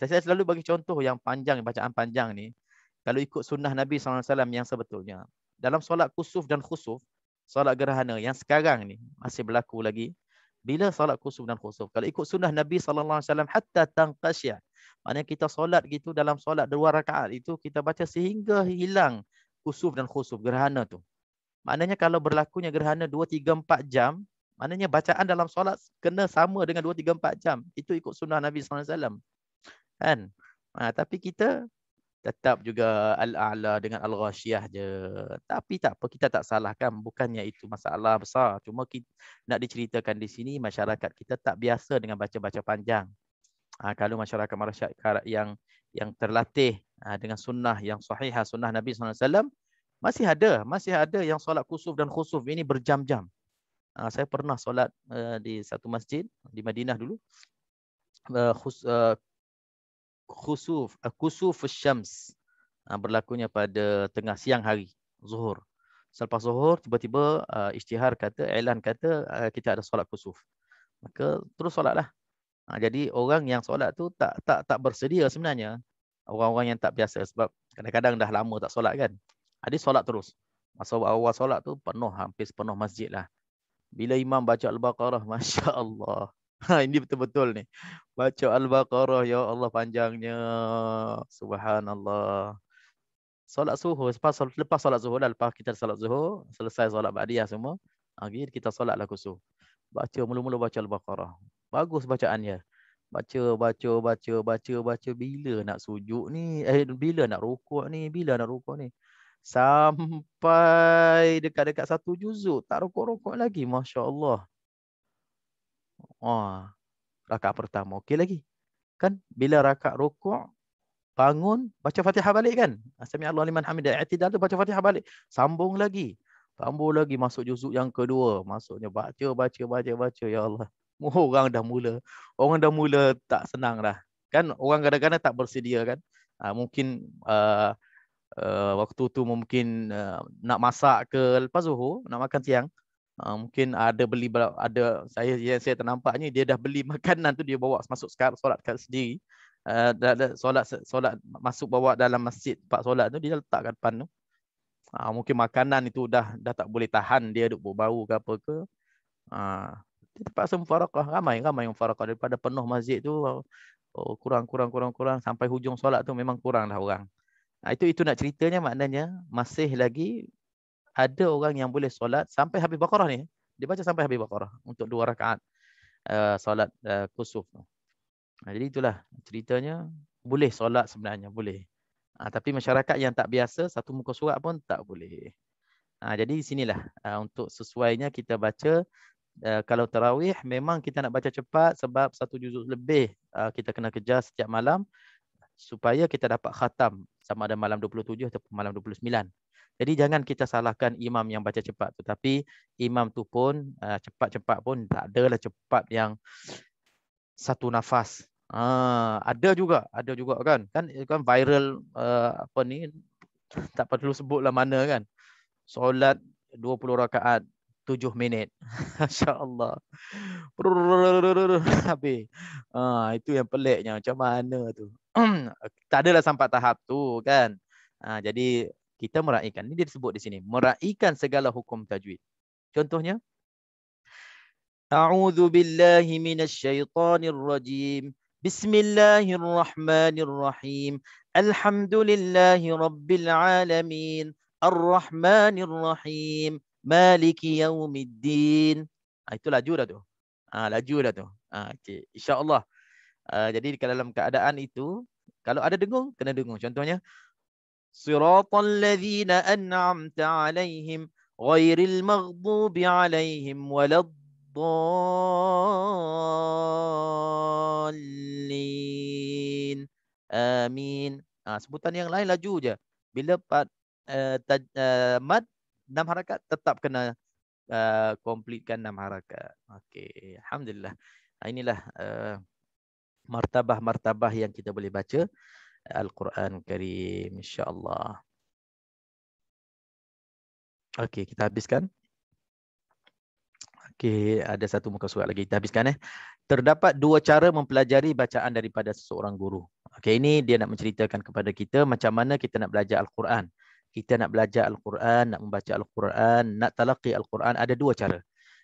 Saya selalu bagi contoh yang panjang, bacaan panjang ni. Kalau ikut sunnah Nabi SAW yang sebetulnya, dalam solat kusuf dan khusuf, solat gerhana yang sekarang ni masih berlaku lagi. Bila solat kusuf dan khusuf, kalau ikut sunnah Nabi SAW, hatta tanqasya'. Maknanya kita solat gitu, dalam solat 2 rakaat itu kita baca sehingga hilang kusuf dan khusuf, gerhana tu. Maknanya kalau berlakunya gerhana 2, 3, 4 jam, maknanya bacaan dalam solat kena sama dengan 2, 3, 4 jam. Itu ikut sunnah Nabi SAW. Kan? Tapi kita tetap juga al-a'la dengan al-ghasyiyah je. Tapi tak apa, kita tak salahkan. Bukannya itu masalah besar. Cuma kita nak diceritakan di sini, masyarakat kita tak biasa dengan baca-baca panjang. Kalau masyarakat yang terlatih dengan sunnah yang sahihah, sunnah Nabi SAW, masih ada yang solat kusuf dan khusuf ini berjam-jam. Saya pernah solat di satu masjid di Madinah dulu. Kusuf syams berlakunya pada tengah siang hari, zuhur. Selepas zuhur tiba-tiba isytihar kata, iklan kata kita ada solat kusuf. Maka terus solatlah. Jadi orang yang solat tu tak bersedia sebenarnya. Orang-orang yang tak biasa sebab kadang-kadang dah lama tak solat kan. Dia solat terus. Masa awal solat tu penuh, hampir sepenuh masjid lah. Bila imam baca Al-Baqarah, Masya Allah. Ini betul-betul ni. Baca Al-Baqarah, ya Allah panjangnya. Subhanallah. Solat zuhur, lepas solat zuhur dah, lepas kita solat zuhur, selesai solat ba'diyah semua, kita solatlah kusuf. Baca mula-mula baca Al-Baqarah. Bagus bacaannya. Baca. Bila nak sujud ni? Bila nak rukuk ni? Sampai dekat-dekat satu juzuk. Tak rukuk-rukuk lagi. Masya Allah. Rakaat pertama. Okey lagi. Kan? Bila rakaat rukuk, bangun, baca Fatihah balik kan? Sami'allahu liman hamidah. I'tidal tu baca Fatihah balik. Sambung lagi. Masuk juzuk yang kedua. Maksudnya baca. Ya Allah. Orang dah mula tak senang dah. Kan orang kadang-kadang tak bersedia kan. Mungkin waktu tu mungkin nak masak ke lepas zuhur, nak makan siang. Mungkin saya ternampaknya dia dah beli makanan tu, dia bawa masuk solat sendiri. Solat masuk bawa dalam masjid pak solat tu, dia letak kat depan tu. Mungkin makanan itu dah tak boleh tahan, dia duk bau ke apa ke. Dia terpaksa mufarakah. Ramai mufarakah daripada penuh masjid tu. Kurang sampai hujung solat tu memang kurang dah orang. Itu nak ceritanya, maknanya masih lagi ada orang yang boleh solat sampai habis Baqarah ni. Dia baca sampai habis Baqarah untuk 2 rakaat solat kusuf. Jadi itulah ceritanya, boleh solat sebenarnya, boleh. Tapi masyarakat yang tak biasa, satu muka surat pun tak boleh. Jadi di sinilah untuk sesuainya kita baca. Kalau tarawih memang kita nak baca cepat sebab 1 juzuk lebih kita kena kejar setiap malam supaya kita dapat khatam sama ada malam 27 ataupun malam 29. Jadi jangan kita salahkan imam yang baca cepat, tetapi imam tu pun cepat-cepat pun tak adalah cepat yang satu nafas. Ada juga kan viral apa ni, tak perlu sebutlah mana kan. Solat 20 rakaat 7 minit. Masya-Allah. Habis. Itu yang peliknya, macam mana tu. Tak adalah sampai tahap tu kan. Jadi kita meraihkan. Ini dia disebut di sini, meraihkan segala hukum tajwid. Contohnya, A'udzu billahi minasyaitonir rajim. Bismillahirrahmanirrahim. Alhamdulillahi rabbil alamin. Ar-Rahmanir Rahim. Maliki yaumiddin. Itu laju dah tu. Laju dah tu. Okey, insya-Allah. Jadi dalam keadaan itu, kalau ada dengung, kena dengung. Contohnya, Siratal ladzina an'amta 'alaihim ghairil maghdubi 'alaihim waladdallin. Amin. Sebutan yang lain laju je. Bila mad 6 harakat tetap kena completekan 6 harakat. Okey, alhamdulillah. Inilah martabah-martabah yang kita boleh baca Al-Quran Karim, insya-Allah. Okey, kita habiskan. Okey, ada satu muka surat lagi kita habiskan. Terdapat 2 cara mempelajari bacaan daripada seseorang guru. Okey, ini dia nak menceritakan kepada kita macam mana kita nak belajar Al-Quran. Kita nak belajar Al-Quran, nak membaca Al-Quran, nak talaqi Al-Quran, ada 2 cara.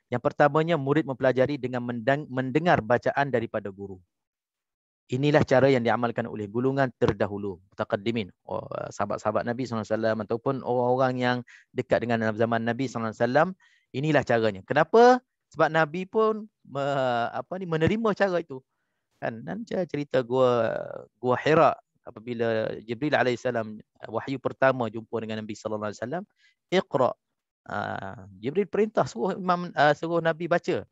Yang pertamanya, murid mempelajari dengan mendengar bacaan daripada guru. Inilah cara yang diamalkan oleh golongan terdahulu, mutaqaddimin, sahabat-sahabat Nabi SAW ataupun orang-orang yang dekat dengan zaman Nabi SAW. Inilah caranya. Kenapa? Sebab Nabi pun menerima cara itu. Kan? Dan cerita gua Hira, apabila Jibril alaihissalam wahyu pertama jumpa dengan Nabi sallallahu alaihi wasallam, Iqra. Jibril perintah suruh Nabi baca.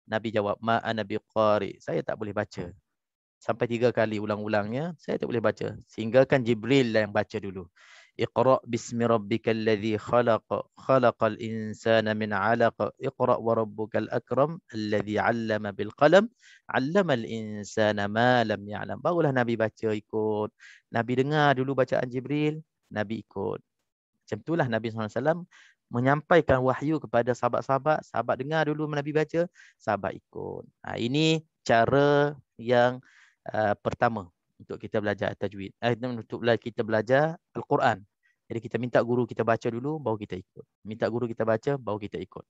Nabi jawab, ma ana biqari, saya tak boleh baca. Sampai 3 kali ulang-ulangnya, saya tak boleh baca. Sehingga kan Jibril lah yang baca dulu. Iqra bismi rabbikal ladzi khalaq, khalaqal insana min 'alaq, iqra wa rabbukal akram alladzi 'allama bil qalam, 'allamal insana ma lam ya'lam. Barulah Nabi baca ikut. Nabi dengar dulu bacaan Jibril, Nabi ikut. Macam itulah Nabi SAW menyampaikan wahyu kepada sahabat-sahabat. Sahabat dengar dulu Nabi baca, sahabat ikut. Ini cara yang pertama untuk kita belajar tajwid. Untuk kita belajar Al-Quran. Jadi kita minta guru kita baca dulu, baru kita ikut. Minta guru kita baca, baru kita ikut.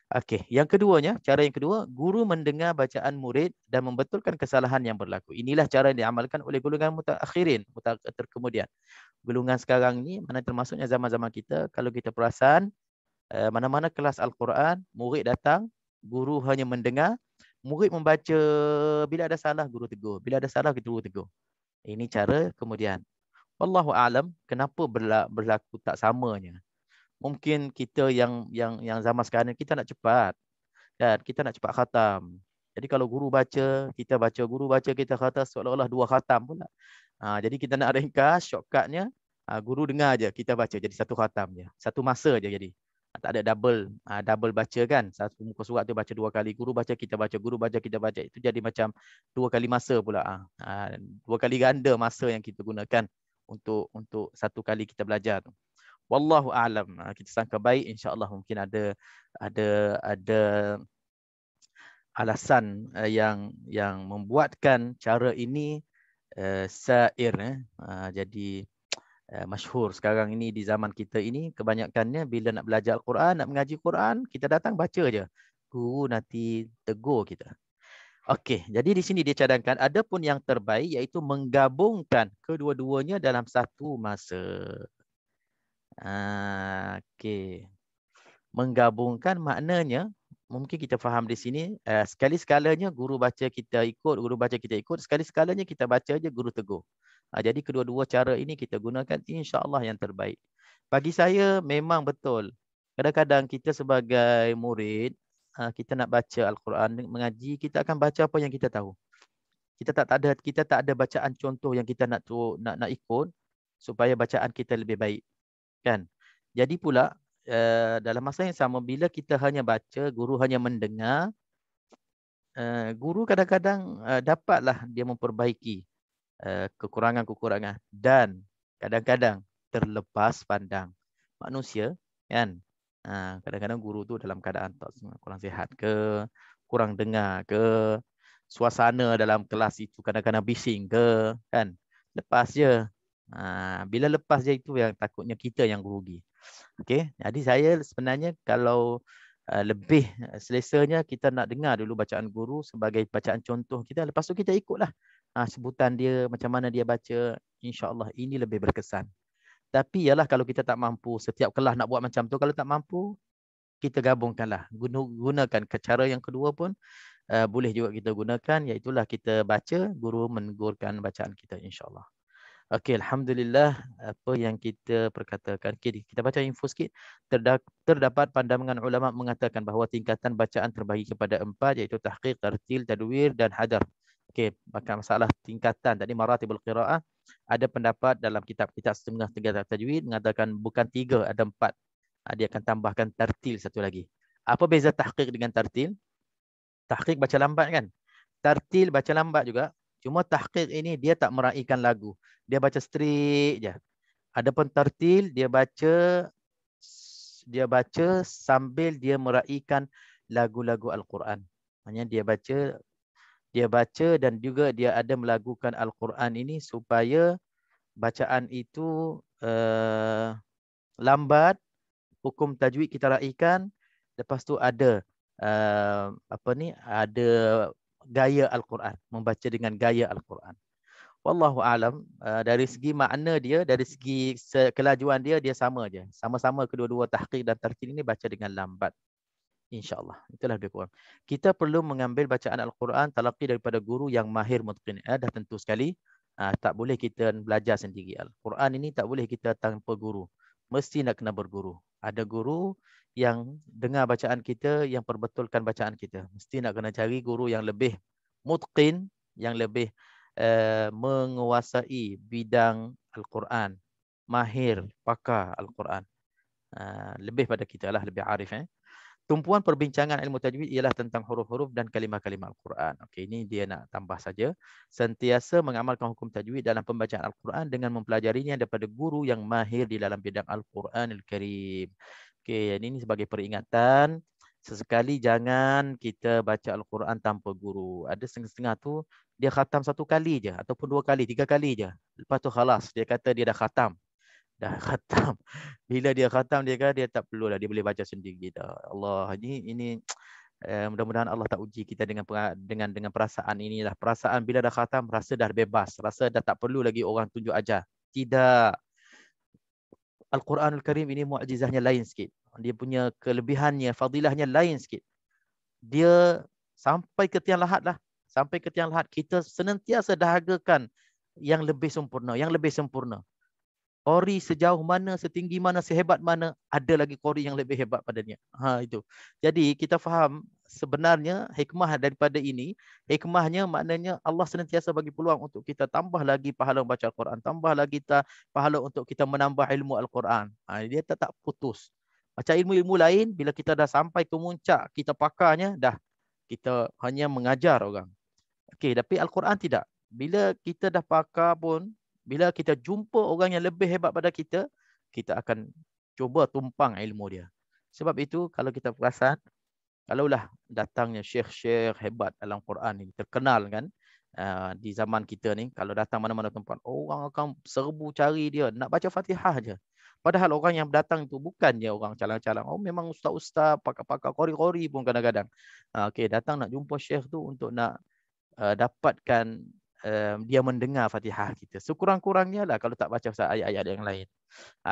Okey, yang keduanya, cara yang kedua, guru mendengar bacaan murid dan membetulkan kesalahan yang berlaku. Inilah cara yang diamalkan oleh golongan mutakhirin, terkemudian. Golongan sekarang ni, mana termasuknya zaman-zaman kita, kalau kita perasan, mana-mana kelas Al-Quran, murid datang, guru hanya mendengar, murid membaca, bila ada salah, guru tegur. Bila ada salah, guru tegur. Ini cara kemudian. Wallahu a'lam, kenapa berlaku tak samanya? Mungkin kita yang zaman sekarang kita nak cepat. Dan kita nak cepat khatam. Jadi kalau guru baca, kita baca, guru baca, kita khatam, seolah-olah 2 khatam pula. Jadi kita nak ringkas, shortcutnya, guru dengar je, kita baca jadi 1 khatam je. 1 masa je jadi. Tak ada double baca kan. Satu muka surat tu baca 2 kali, guru baca, kita baca, guru baca, kita baca. Itu jadi macam 2 kali masa pula. 2 kali ganda masa yang kita gunakan untuk 1 kali kita belajar tu. Wallahu a'lam. Kita sangka baik, insya-Allah mungkin ada alasan yang membuatkan cara ini sair jadi masyhur sekarang ini di zaman kita ini. Kebanyakannya bila nak belajar Al-Quran, nak mengaji Quran, kita datang baca je. Guru nanti tegur kita. Okey, jadi di sini dia cadangkan ada pun yang terbaik iaitu menggabungkan kedua-duanya dalam satu masa. Okey. Menggabungkan maknanya mungkin kita faham di sini sekali-sekalanya guru baca kita ikut, guru baca kita ikut, sekali-sekalanya kita baca je guru tegur. Jadi kedua-dua cara ini kita gunakan, insya-Allah yang terbaik. Bagi saya memang betul. Kadang-kadang kita sebagai murid, kita nak baca Al-Quran, mengaji, kita akan baca apa yang kita tahu. Kita tak ada bacaan contoh yang kita nak ikut supaya bacaan kita lebih baik. Kan? Jadi pula dalam masa yang sama bila kita hanya baca, guru hanya mendengar, guru kadang-kadang dapatlah dia memperbaiki kekurangan-kekurangan dan kadang-kadang terlepas pandang manusia kan. Kadang-kadang guru tu dalam keadaan kurang sihat ke, kurang dengar ke, suasana dalam kelas itu kadang-kadang bising ke kan. Lepas je. Bila lepas je itu yang takutnya kita yang rugi. Okey, jadi saya sebenarnya kalau lebih selesanya kita nak dengar dulu bacaan guru sebagai bacaan contoh kita, lepas tu kita ikutlah sebutan dia, macam mana dia baca, insya-Allah ini lebih berkesan. Tapi ialah kalau kita tak mampu, setiap kelas nak buat macam tu, kalau tak mampu, kita gabungkanlah. Gunakan ke cara yang kedua pun boleh juga kita gunakan, iaitulah kita baca, guru menegurkan bacaan kita, insya-Allah. Okey, alhamdulillah apa yang kita perkatakan. Okay, kita baca info sikit. Terdapat pandangan ulama mengatakan bahawa tingkatan bacaan terbagi kepada 4 iaitu tahqiq, tartil, tadwir dan hadar. Okey, maka masalah tingkatan tadi maratibul qiraah ada pendapat dalam kitab-kitab setengah tajwid mengatakan bukan 3 ada 4. Dia akan tambahkan tartil satu lagi. Apa beza tahqiq dengan tartil? Tahqiq baca lambat kan? Tartil baca lambat juga. Cuma tahqiq ini dia tak meraihkan lagu. Dia baca straight je. Adapun tartil dia baca sambil dia meraihkan lagu-lagu Al-Quran. Maksudnya dia baca dan juga dia ada melagukan Al-Quran ini supaya bacaan itu lambat, hukum tajwid kita raihkan, lepas tu ada ada gaya Al-Quran, membaca dengan gaya Al-Quran. Wallahu alam, dari segi makna dia, dari segi kelajuan dia sama je. Sama-sama kedua-dua tahqiq dan tartil ini baca dengan lambat. InsyaAllah. Itulah lebih kurang. Kita perlu mengambil bacaan Al-Quran talaqi daripada guru yang mahir mutqin. Dah tentu sekali. Tak boleh kita belajar sendiri. Al-Quran ini tak boleh kita tanpa guru. Mesti nak kena berguru. Ada guru yang dengar bacaan kita, yang perbetulkan bacaan kita. Mesti nak kena cari guru yang lebih mutqin, yang lebih menguasai bidang Al-Quran. Mahir, pakar Al-Quran. Lebih pada kita lah, lebih arif. Tumpuan perbincangan ilmu tajwid ialah tentang huruf-huruf dan kalimah-kalimah Al-Quran. Okey, ini dia nak tambah saja. Sentiasa mengamalkan hukum tajwid dalam pembacaan Al-Quran dengan mempelajarinya daripada guru yang mahir di dalam bidang Al-Quran Al-Karim. Okey, ini sebagai peringatan. Sesekali jangan kita baca Al-Quran tanpa guru. Ada setengah-setengah tu dia khatam 1 kali je ataupun 2 kali, 3 kali je. Lepas tu khalas, dia kata dia dah khatam. Dah khatam. Bila dia khatam dia kata dia tak perlulah, dia boleh baca sendiri dah. Allah, ini mudah-mudahan Allah tak uji kita dengan perasaan inilah. Perasaan bila dah khatam rasa dah bebas, rasa dah tak perlu lagi orang tunjuk ajar. Tidak. Al-Quranul Karim ini mukjizahnya lain sikit. Dia punya kelebihannya, fadilahnya lain sikit. Dia sampai ke tiang lahat lah. Sampai ke tiang lahat kita senantiasa dahagakan yang lebih sempurna, yang lebih sempurna. Qori sejauh mana, setinggi mana, sehebat mana, ada lagi qori yang lebih hebat padanya. Itu. Jadi kita faham sebenarnya hikmah daripada ini, hikmahnya maknanya Allah senantiasa bagi peluang untuk kita tambah lagi pahala membaca Al-Quran, tambah lagi pahala untuk kita menambah ilmu Al-Quran. Dia tak putus. Macam ilmu-ilmu lain, bila kita dah sampai ke muncak, kita pakarnya, dah kita hanya mengajar orang. Okey, tapi Al-Quran tidak. Bila kita dah pakar pun, bila kita jumpa orang yang lebih hebat pada kita, kita akan cuba tumpang ilmu dia. Sebab itu kalau kita perasan, kalaulah datangnya syekh-syekh hebat dalam Quran ni, terkenal kan, di zaman kita ni, kalau datang mana-mana tempat, orang akan serbu cari dia, nak baca Fatihah je. Padahal orang yang datang itu bukannya orang calang-calang. Oh, memang ustaz-ustaz, pakar-pakar qori-qori pun kadang-kadang. Okey, datang nak jumpa syekh tu untuk nak dapatkan dia mendengar Fatihah kita. Sekurang-kurangnya lah kalau tak baca ayat-ayat yang lain.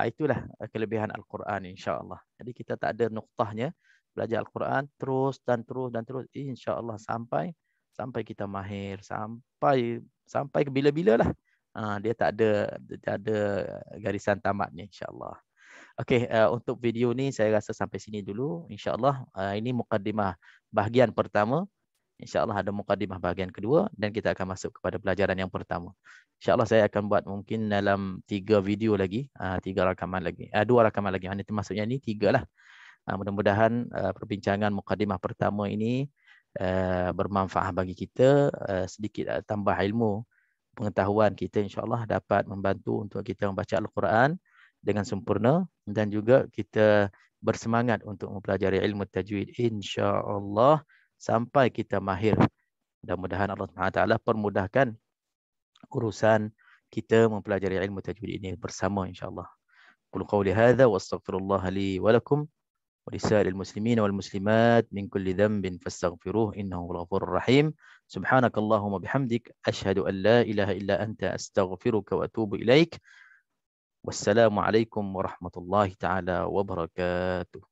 Itulah kelebihan Al-Quran insya-Allah. Jadi kita tak ada nuktahnya, belajar Al-Quran terus dan terus insya-Allah sampai kita mahir, sampai ke bila-bila lah. Dia tak ada garisan tamatnya insya-Allah. Okey, untuk video ni saya rasa sampai sini dulu insya-Allah. Ini mukadimah bahagian pertama. InsyaAllah ada mukadimah bahagian kedua dan kita akan masuk kepada pelajaran yang pertama. InsyaAllah saya akan buat mungkin dalam 3 video lagi, 3 rakaman lagi, 2 rakaman lagi. Ini termasuknya ni 3 lah. Mudah-mudahan perbincangan mukadimah pertama ini bermanfaat bagi kita, sedikit tambah ilmu, pengetahuan kita insyaAllah dapat membantu untuk kita membaca Al-Quran dengan sempurna dan juga kita bersemangat untuk mempelajari ilmu tajwid insyaAllah sampai kita mahir. Mudah-mudahan Allah SWT permudahkan urusan kita mempelajari ilmu tajwid ini bersama insya-Allah. Qul qawli hadza wa astaghfirullah li wa lakum wa lisa'iril muslimin wal muslimat min kulli dhanbin fastaghfiruh innahu ghafurur rahim. Subhanakallahumma bihamdik asyhadu an la ilaha illa anta astaghfiruka wa atubu ilaik. Wassalamu alaikum warahmatullahi taala wabarakatuh.